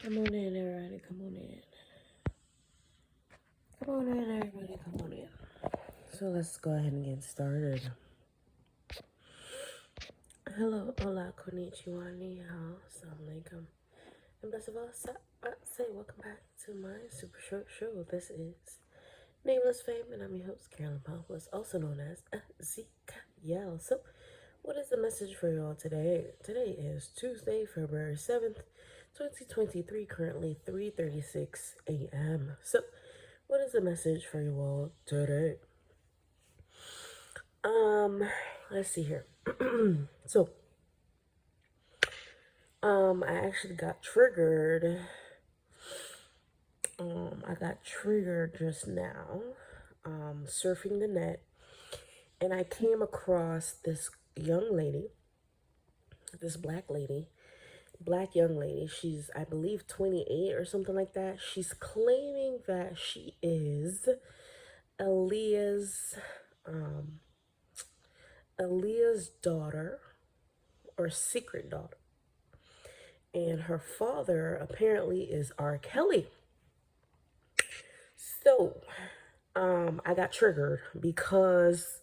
Come on in, everybody. Come on in. Come on in, everybody. Come on in. So let's go ahead and get started. Hello, hola, konnichiwa, ni hao, assalamu alaikum. And best of all, say welcome back to my super short show. This is Nameless Fame, and I'm your host, Carolyn Paulus, also known as Zika Yell. So, what is the message for y'all today? Today is Tuesday, February 7th, 2023, currently 3:36 a.m. So, what is the message for you all today? Let's see here. So, I actually got triggered. I got triggered just now, surfing the net, and I came across this young lady, this black young lady. She's, I believe, 28 or something like that. She's claiming that she is Aaliyah's, um, Aaliyah's daughter or secret daughter. And her father apparently is R. Kelly. So, I got triggered because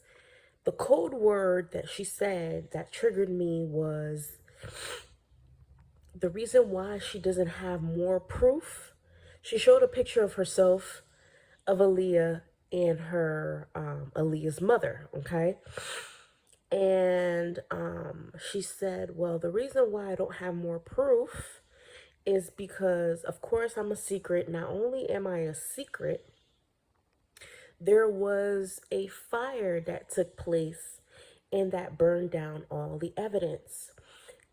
the code word that she said that triggered me was the reason why she doesn't have more proof. She showed a picture of herself, of Aaliyah, and her, Aaliyah's mother, okay? And she said, well, the reason why I don't have more proof is because, of course, I'm a secret. Not only am I a secret, there was a fire that took place and that burned down all the evidence.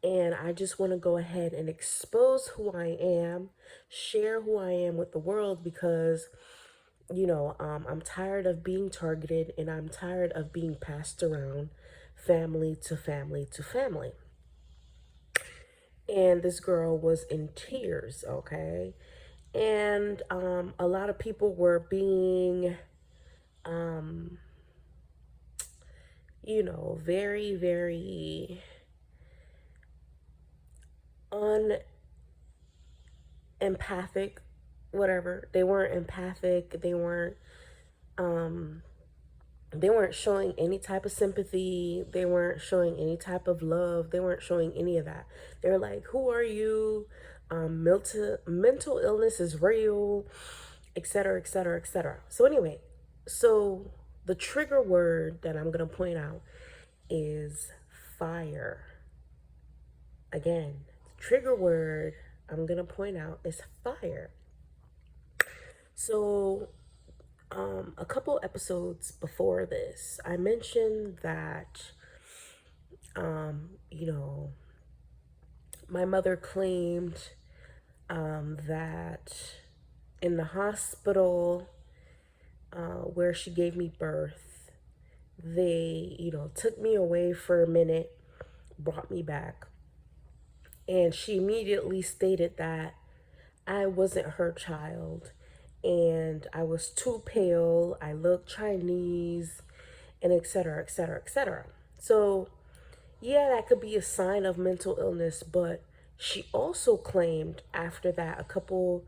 And I just want to go ahead and expose who I am, share who I am with the world because, I'm tired of being targeted and I'm tired of being passed around family to family to family. And this girl was in tears, okay? And a lot of people were being, um, very, very unempathic, whatever. They weren't empathic. They weren't showing any type of sympathy. They weren't showing any type of love. They weren't showing any of that. They were like, who are you? Mental illness is real, etc., etc., etc. So anyway, so the trigger word that I'm going to point out is fire. Again, the trigger word I'm going to point out is fire. So a couple episodes before this, I mentioned that, you know, my mother claimed that in the hospital where she gave me birth, they, took me away for a minute, brought me back, and she immediately stated that I wasn't her child and I was too pale, I looked Chinese, and etc., etc., etc. So, yeah, that could be a sign of mental illness, but she also claimed after that, a couple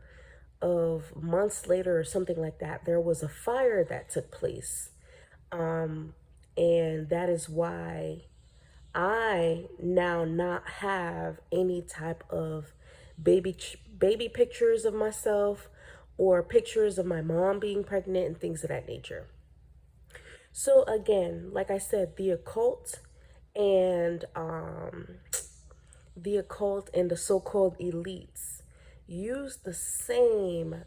of months later or something like that, there was a fire that took place. And that is why I now not have any type of baby pictures of myself or pictures of my mom being pregnant and things of that nature. So again, like I said, and the occult and the so-called elites use the same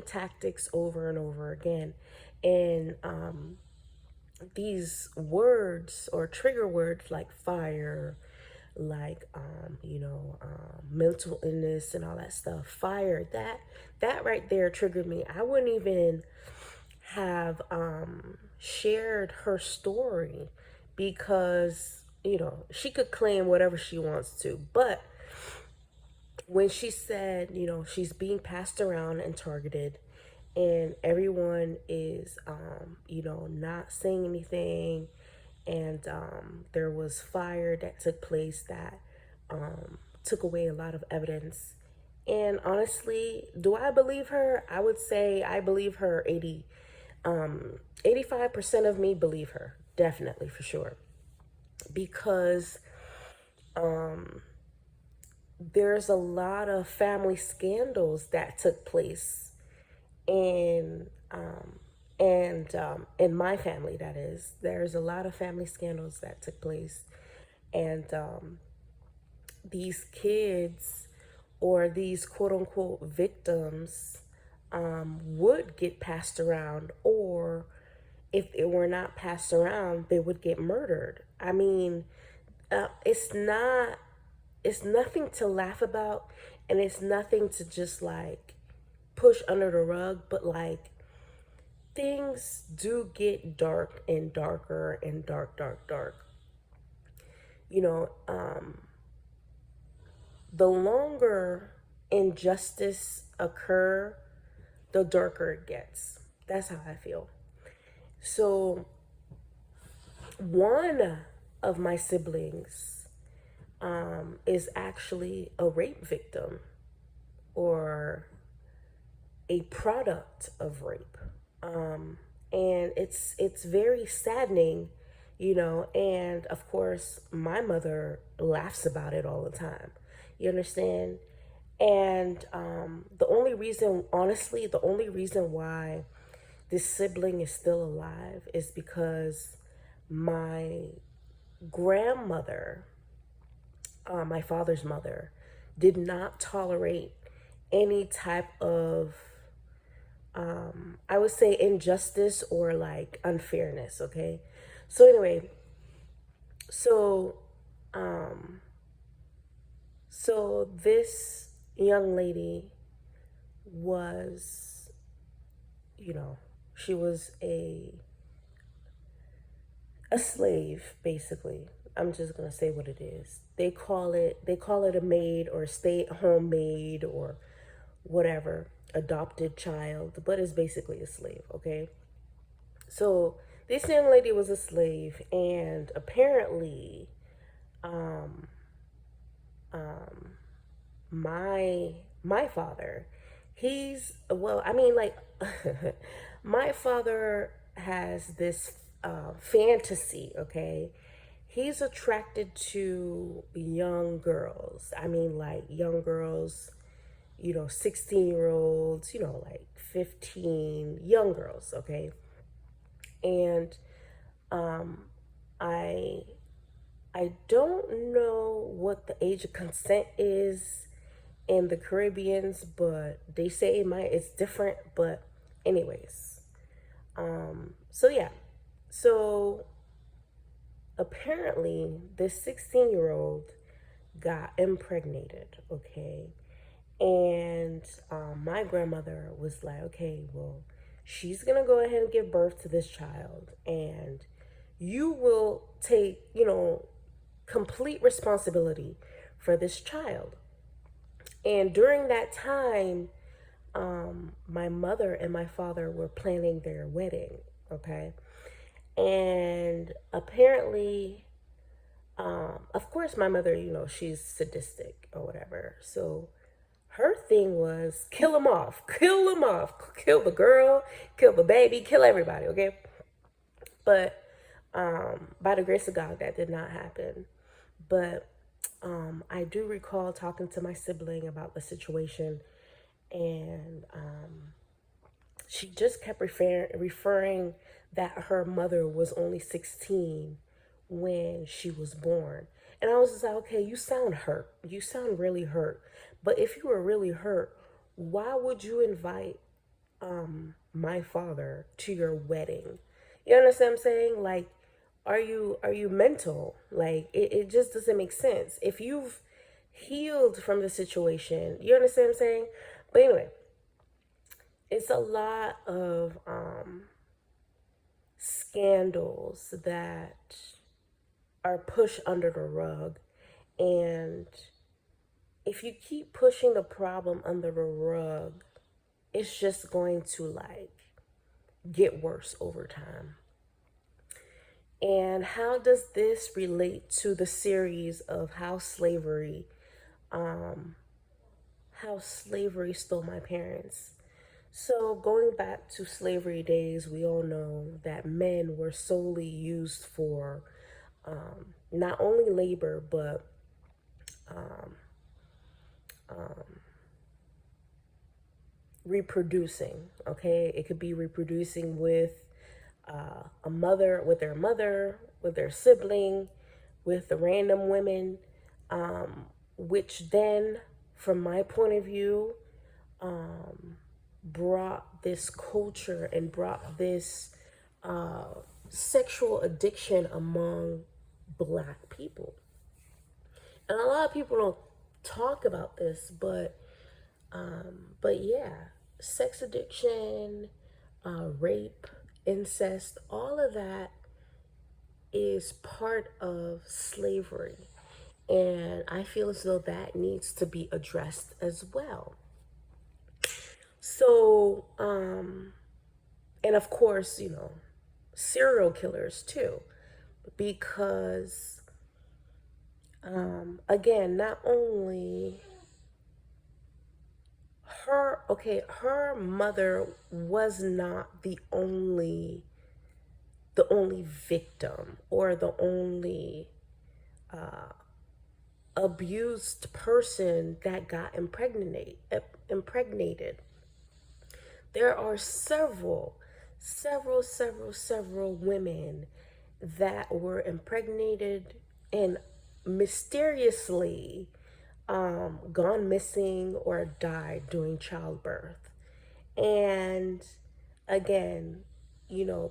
tactics over and over again, and these words or trigger words like fire, like mental illness and all that stuff. Fire, that right there triggered me. I wouldn't even have shared her story because she could claim whatever she wants to, but when she said, she's being passed around and targeted and everyone is not saying anything, and there was fire that took place that took away a lot of evidence, And honestly, do I believe her? I would say I believe her 85% of me believe her. Definitely, for sure. Because there's a lot of family scandals that took place in in my family. That is, there's a lot of family scandals that took place, and these kids or these quote unquote victims would get passed around, or if it were not passed around, they would get murdered. I mean, it's nothing to laugh about, and it's nothing to just like push under the rug, but like things do get dark and darker and dark. You know, the longer injustice occur, the darker it gets. That's how I feel. So one of my siblings is actually a rape victim or a product of rape. And it's very saddening, you know, and of course my mother laughs about it all the time. You understand? And the only reason, honestly, the only reason why this sibling is still alive is because my grandmother, my father's mother, did not tolerate any type of, I would say, injustice or like unfairness. Okay. So, anyway, so, so this young lady was, you know, she was a slave, basically. I'm just gonna say what it is. They call it a maid or stay at home maid or whatever, adopted child, but it's basically a slave, okay? So this young lady was a slave, and apparently my father, he's, well, I mean, like, my father has this fantasy, okay? He's attracted to young girls. I mean, like, young girls, 16-year olds, like 15, young girls, okay? And I I don't know what the age of consent is in the Caribbeans, but they say it's different. But anyways, so yeah, so apparently this 16-year-old got impregnated, okay, and my grandmother was like, okay, well, she's gonna go ahead and give birth to this child, and you will take, complete responsibility for this child. And during that time, my mother and my father were planning their wedding, okay? And apparently, of course, my mother, she's sadistic or whatever. So her thing was kill them off, kill the girl, kill the baby, kill everybody, okay? But by the grace of God, that did not happen. But I do recall talking to my sibling about the situation, and she just kept referring that her mother was only 16 when she was born. And I was just like, okay, you sound hurt. You sound really hurt. But if you were really hurt, why would you invite my father to your wedding? You understand what I'm saying? Like, are you mental? Like, it just doesn't make sense. If you've healed from the situation, you understand what I'm saying? But anyway, it's a lot of scandals that are pushed under the rug. And if you keep pushing the problem under the rug, it's just going to like get worse over time. And how does this relate to the series of how slavery stole my parents. So, going back to slavery days, we all know that men were solely used for not only labor, but reproducing. Okay, it could be reproducing with a mother, with their mother, with their sibling, with the random women, which then, from my point of view, brought this culture and brought this sexual addiction among black people. And a lot of people don't talk about this, but yeah, sex addiction, rape, incest, all of that is part of slavery. And I feel as though that needs to be addressed as well. So, and of course, serial killers too, because, again, not only her mother was not the only victim or the only abused person that got impregnated. There are several women that were impregnated and mysteriously gone missing or died during childbirth. And again,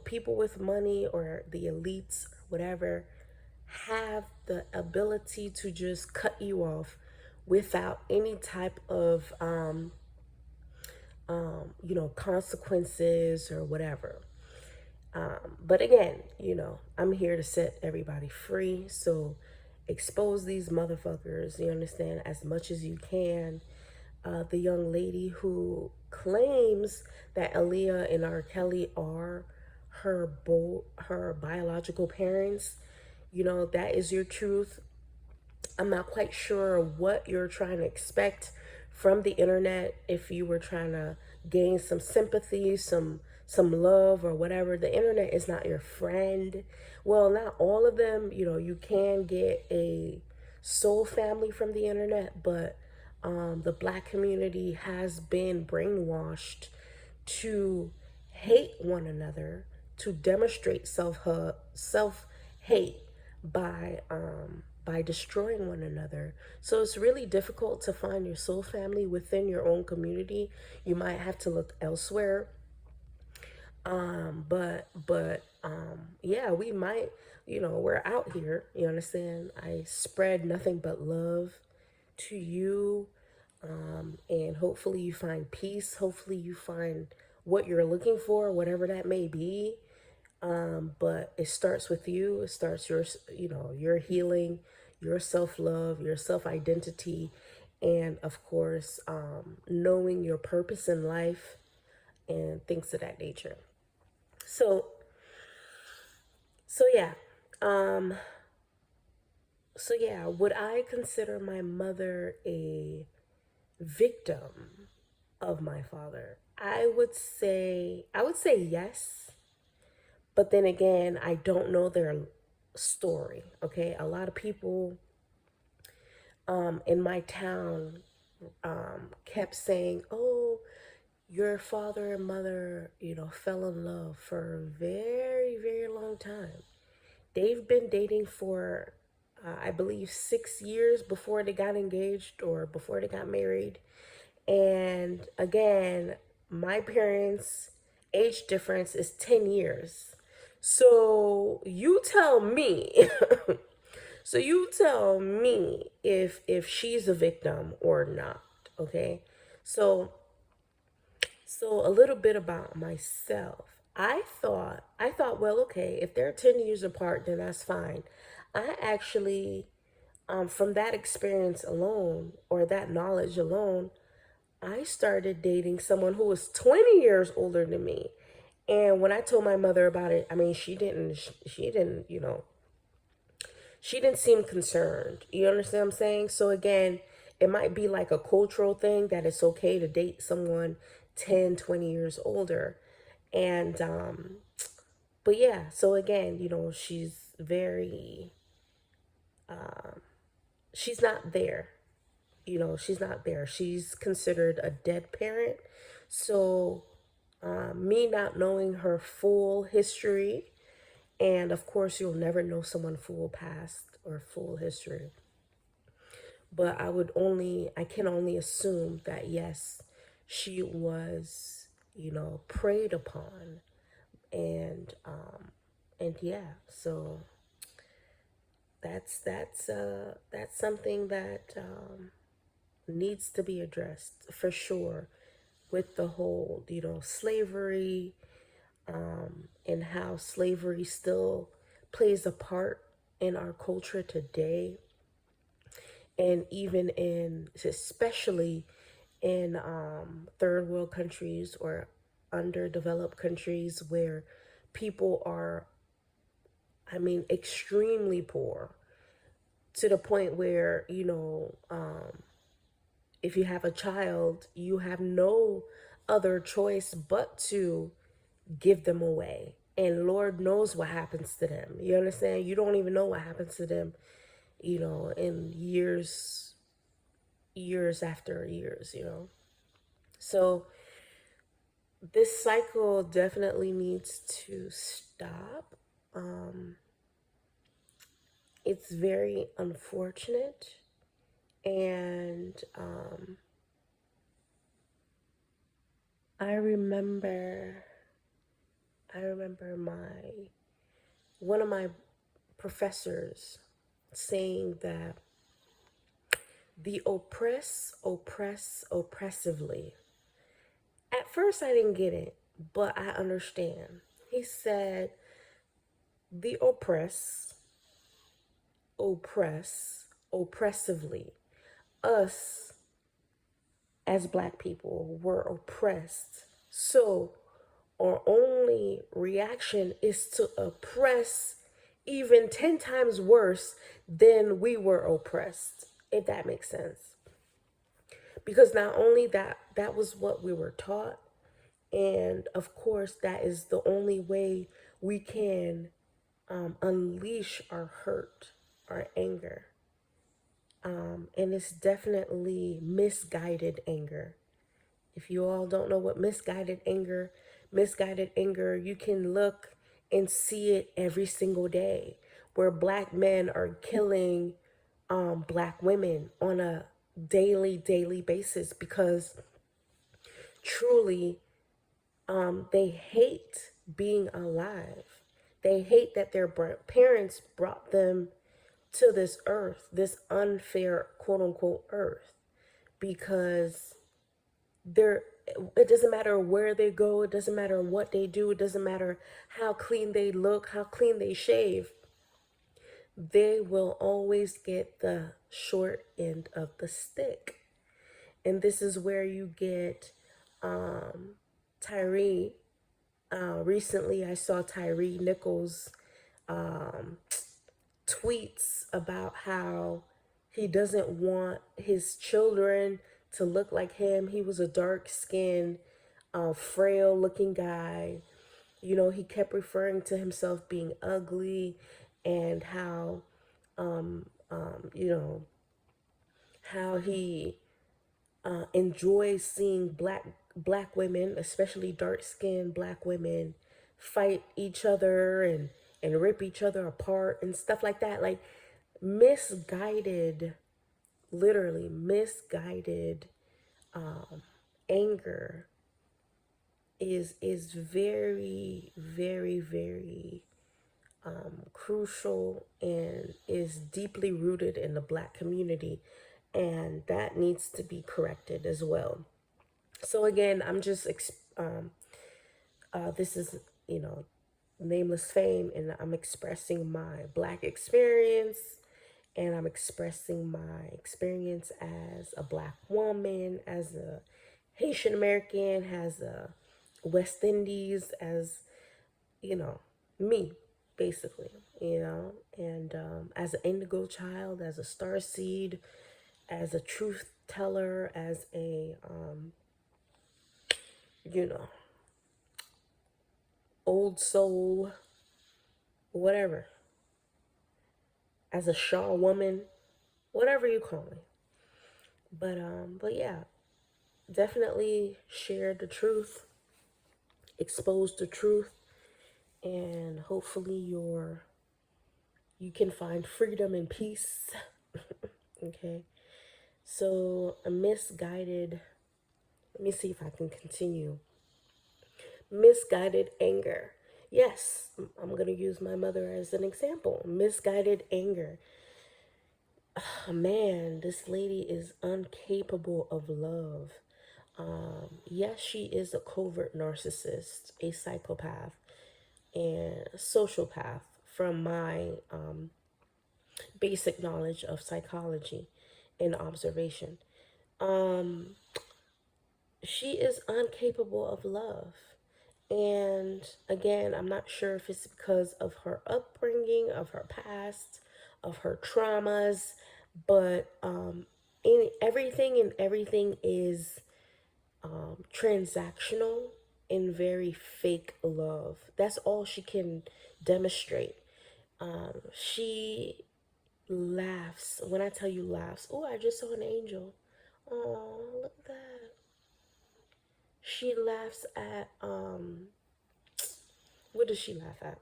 people with money or the elites or whatever have the ability to just cut you off without any type of consequences or whatever. But again, I'm here to set everybody free. So expose these motherfuckers, you understand, as much as you can. The young lady who claims that Aaliyah and R. Kelly are her biological parents, that is your truth. I'm not quite sure what you're trying to expect from the internet. If you were trying to gain some sympathy, some love or whatever, the internet is not your friend. Well, not all of them. You can get a soul family from the internet, but the black community has been brainwashed to hate one another, to demonstrate self hate by destroying one another. So it's really difficult to find your soul family within your own community. You might have to look elsewhere. Yeah, we might, we're out here, you understand? I spread nothing but love to you. And hopefully you find peace. Hopefully you find what you're looking for, whatever that may be. But it starts with you. It starts your healing, your self-love, your self-identity, and of course, knowing your purpose in life and things of that nature. So, so yeah, um, so yeah, would I consider my mother a victim of my father? I would say yes, but then again, I don't know their story. Okay, a lot of people in my town kept saying, "Oh, your father and mother, fell in love for a very, very long time. They've been dating for, I believe, 6 years before they got engaged or before they got married." And again, my parents' age difference is 10 years. So you tell me, so you tell me if she's a victim or not, okay? So so a little bit about myself. I thought, well, okay, if they're 10 years apart, then that's fine. I actually, from that experience alone or that knowledge alone, I started dating someone who was 20 years older than me. And when I told my mother about it, I mean, she didn't seem concerned. You understand what I'm saying? So again, it might be like a cultural thing that it's okay to date someone 10, 20 years older. And but yeah, so again, she's very she's not there. She's not there. She's considered a dead parent. So me not knowing her full history, and of course you'll never know someone full past or full history, but I can only assume that yes, she was, preyed upon, and yeah, so that's something that needs to be addressed for sure, with the whole, slavery, and how slavery still plays a part in our culture today, and even especially in third world countries or underdeveloped countries where people are, I mean, extremely poor, to the point where, if you have a child, you have no other choice but to give them away. And Lord knows what happens to them. You understand? You don't even know what happens to them, in years after years. So this cycle definitely needs to stop. It's very unfortunate. And I remember my one of my professors saying that the oppress oppressively. At first I didn't get it, but I understand. He said the oppress oppressively. Us as black people were oppressed. So our only reaction is to oppress even 10 times worse than we were oppressed, if that makes sense. Because not only that was what we were taught, and of course that is the only way we can unleash our hurt, our anger. And it's definitely misguided anger. If you all don't know what misguided anger, you can look and see it every single day, where black men are killing black women on a daily basis, because truly they hate being alive. They hate that their parents brought them to this earth, this unfair quote unquote earth, because they're it doesn't matter where they go, it doesn't matter what they do, it doesn't matter how clean they look, how clean they shave, they will always get the short end of the stick. And this is where you get Tyree. Recently I saw Tyree Nichols tweets about how he doesn't want his children to look like him. He was a dark skinned, frail looking guy. He kept referring to himself being ugly, and how, you know, how he enjoys seeing black women, especially dark skinned black women, fight each other and rip each other apart and stuff like that. Like misguided, literally misguided anger is very, very, very crucial, and is deeply rooted in the black community, and that needs to be corrected as well. So again, I'm just this is, nameless fame, and I'm expressing my black experience, and I'm expressing my experience as a black woman, as a Haitian American, as a West Indies, as, you know, me, basically, and as an indigo child, as a star seed, as a truth teller, as a, you know, old soul, whatever, as a Shaw woman, whatever you call me. But yeah, definitely share the truth, expose the truth, and hopefully you can find freedom and peace. Okay. So a misguided, let me see if I can continue. Misguided anger. Yes, I'm going to use my mother as an example. Misguided anger. Oh, man, this lady is incapable of love. Yes, she is a covert narcissist, a psychopath, and a sociopath from my basic knowledge of psychology and observation. Um, she is incapable of love. And again, I'm not sure if it's because of her upbringing, of her past, of her traumas, but everything is transactional and very fake love. That's all she can demonstrate. She laughs. When I tell you laughs, oh, I just saw an angel. Oh, look at that. She laughs at what does she laugh at?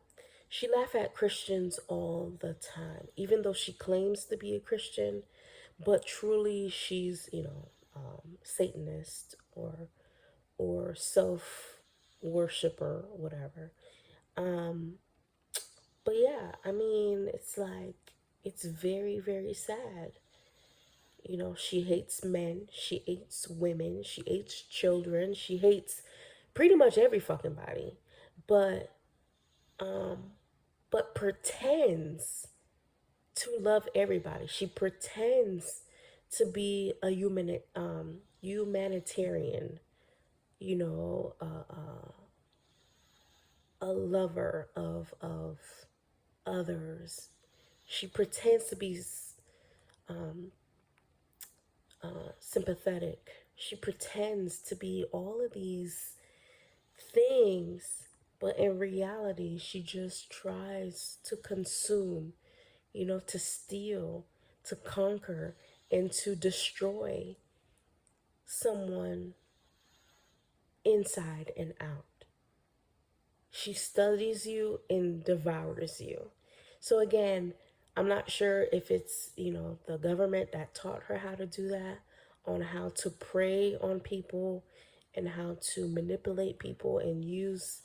She laughs at Christians all the time, even though she claims to be a Christian, but truly she's, Satanist or self worshiper, whatever. But yeah, I mean, it's like it's very, very sad. She hates men, she hates women, she hates children, she hates pretty much every fucking body. But but pretends to love everybody. She pretends to be a humanitarian, you know, a lover of others. She pretends to be sympathetic. She pretends to be all of these things, but in reality, she just tries to consume, to steal, to conquer, and to destroy someone inside and out. She studies you and devours you. So again, I'm not sure if it's, the government that taught her how to do that, on how to prey on people and how to manipulate people and use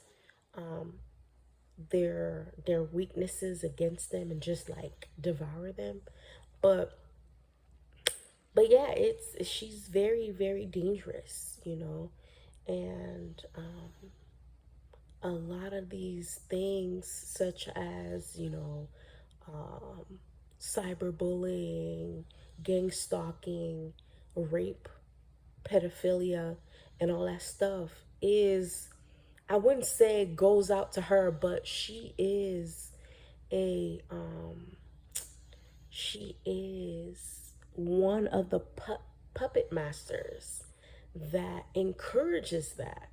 their weaknesses against them and just like devour them. But but yeah, it's she's very, very dangerous, and a lot of these things, such as cyberbullying, gang stalking, rape, pedophilia, and all that stuff, is, I wouldn't say it goes out to her, but a she is one of the puppet masters that encourages that.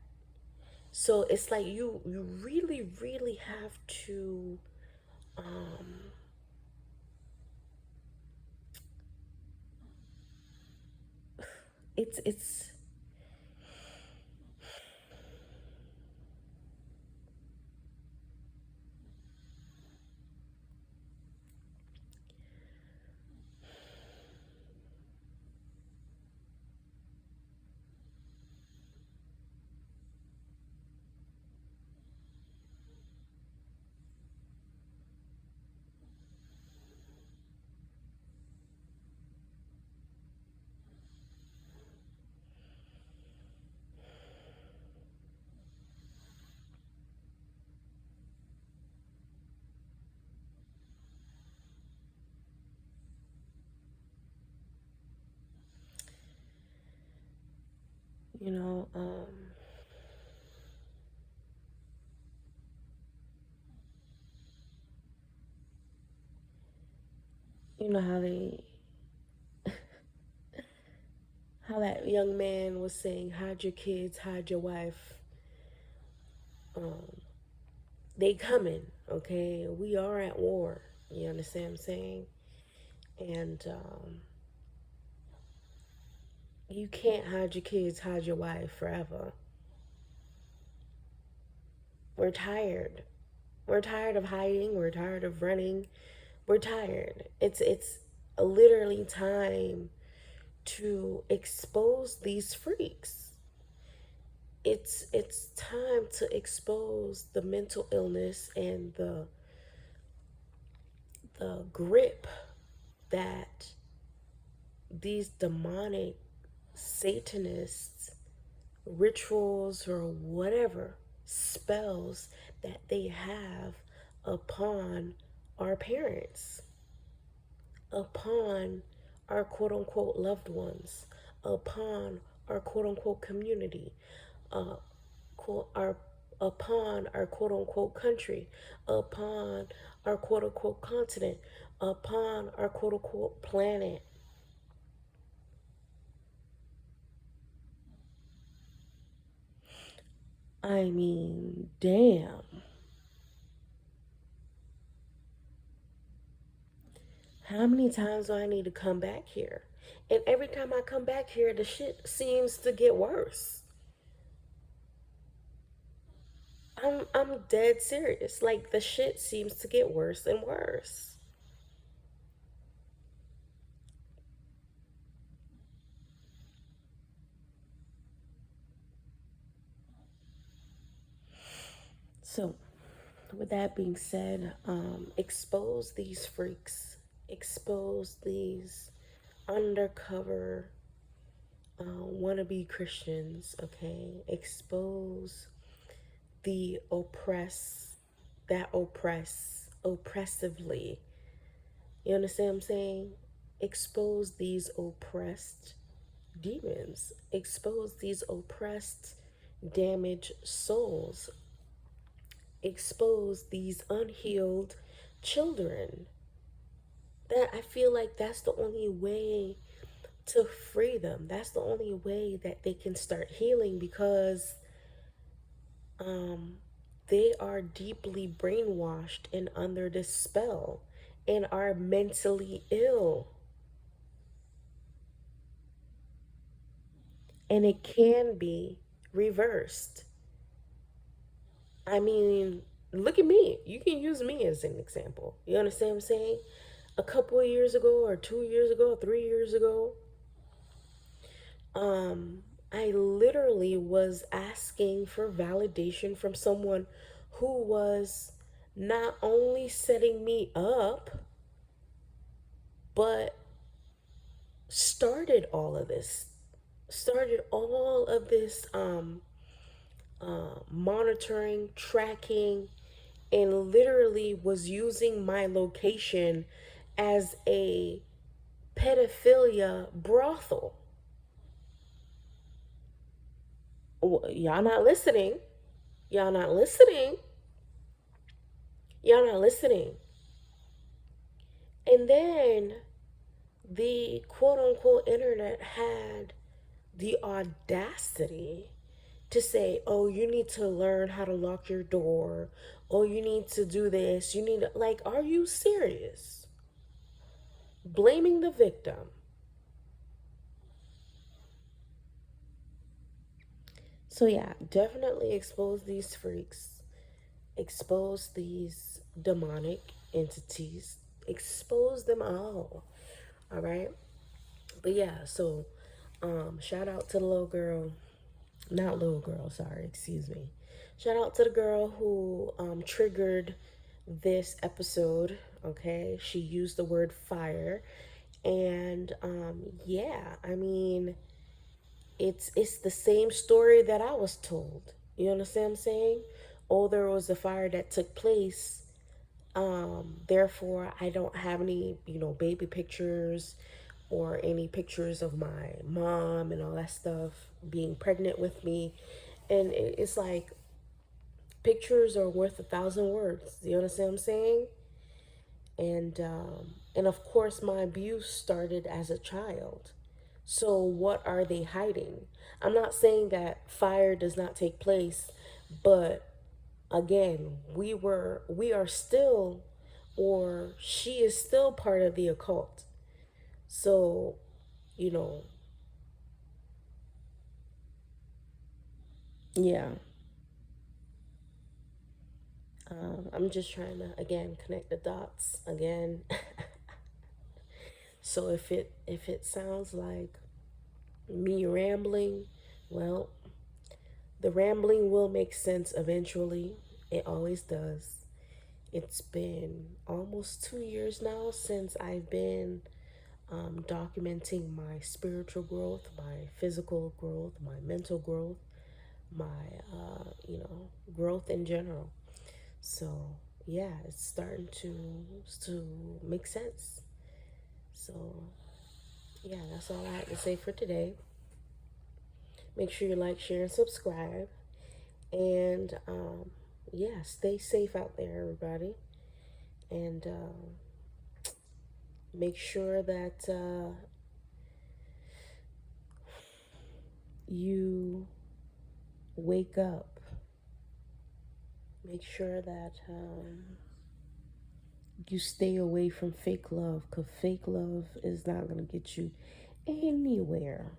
So it's like you really, really have to it's you know um you know how they how that young man was saying, hide your kids, hide your wife. They coming, okay? We are at war. You understand what I'm saying? And you can't hide your kids, hide your wife forever. We're tired. We're tired of hiding. We're tired of running. We're tired. It's literally time to expose these freaks. It's time to expose the mental illness and the grip that these demonic Satanists rituals or whatever spells that they have upon our parents, upon our quote unquote loved ones, upon our quote unquote community, uh, quote, our upon our quote unquote country, upon our quote unquote continent, upon our quote unquote planet. I mean, damn. How many times do I need to come back here? And every time I come back here, the shit seems to get worse. I'm dead serious. Like the shit seems to get worse and worse. So, with that being said, expose these freaks, expose these undercover wannabe Christians, okay? Expose the that oppress oppressively. You understand what I'm saying? Expose these oppressed demons, expose these oppressed, damaged souls, expose these unhealed children. That I feel like that's the only way to free them. That's the only way that they can start healing because um, they are deeply brainwashed and under this spell and are mentally ill. And it can be reversed. I mean, look at me. You can use me as an example. You understand what I'm saying? A couple of years ago, or 2 years ago, 3 years ago, um, I literally was asking for validation from someone who was not only setting me up, but started all of this, started all of this monitoring, tracking, and literally was using my location as a pedophilia brothel. Y'all not listening. Y'all not listening. Y'all not listening. And then the quote unquote internet had the audacity to say, oh, you need to learn how to lock your door. Oh, you need to do this. You need to, like, are you serious? Blaming the victim. So, yeah, definitely expose these freaks, expose these demonic entities, expose them all right? But yeah, so shout out to the little girl, not little girl, sorry, excuse me. Shout out to the girl who triggered this episode, okay? She used the word fire. And yeah, I mean, it's the same story that I was told. You understand what I'm saying? Oh, there was a fire that took place. Therefore, I don't have any, baby pictures or any pictures of my mom and all that stuff being pregnant with me. And it's like pictures are worth 1,000 words. You understand what I'm saying? And of course, my abuse started as a child. So what are they hiding? I'm not saying that fire does not take place, but again, we are still, or she is still part of the occult. So, you know, yeah. I'm just trying to again connect the dots again. So if it sounds like me rambling, well, the rambling will make sense eventually. It always does. It's been almost 2 years now since I've been documenting my spiritual growth, my physical growth, my mental growth, my growth in general. So yeah, it's starting to make sense. So yeah, that's all I had to say for today. Make sure you like, share, and subscribe. And yeah, stay safe out there, everybody. And make sure that you wake up. Make sure that you stay away from fake love, because fake love is not going to get you anywhere.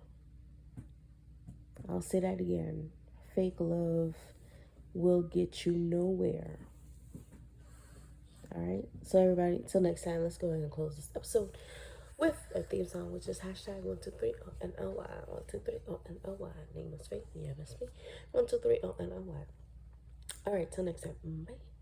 I'll say that again. Fake love will get you nowhere. All right. So everybody, till next time, let's go ahead and close this episode with a theme song, which is hashtag 123 ONLY. 123 ONLY. Name is fake. Yeah, that's me. 123 ONLY. All right. Till next time. Bye.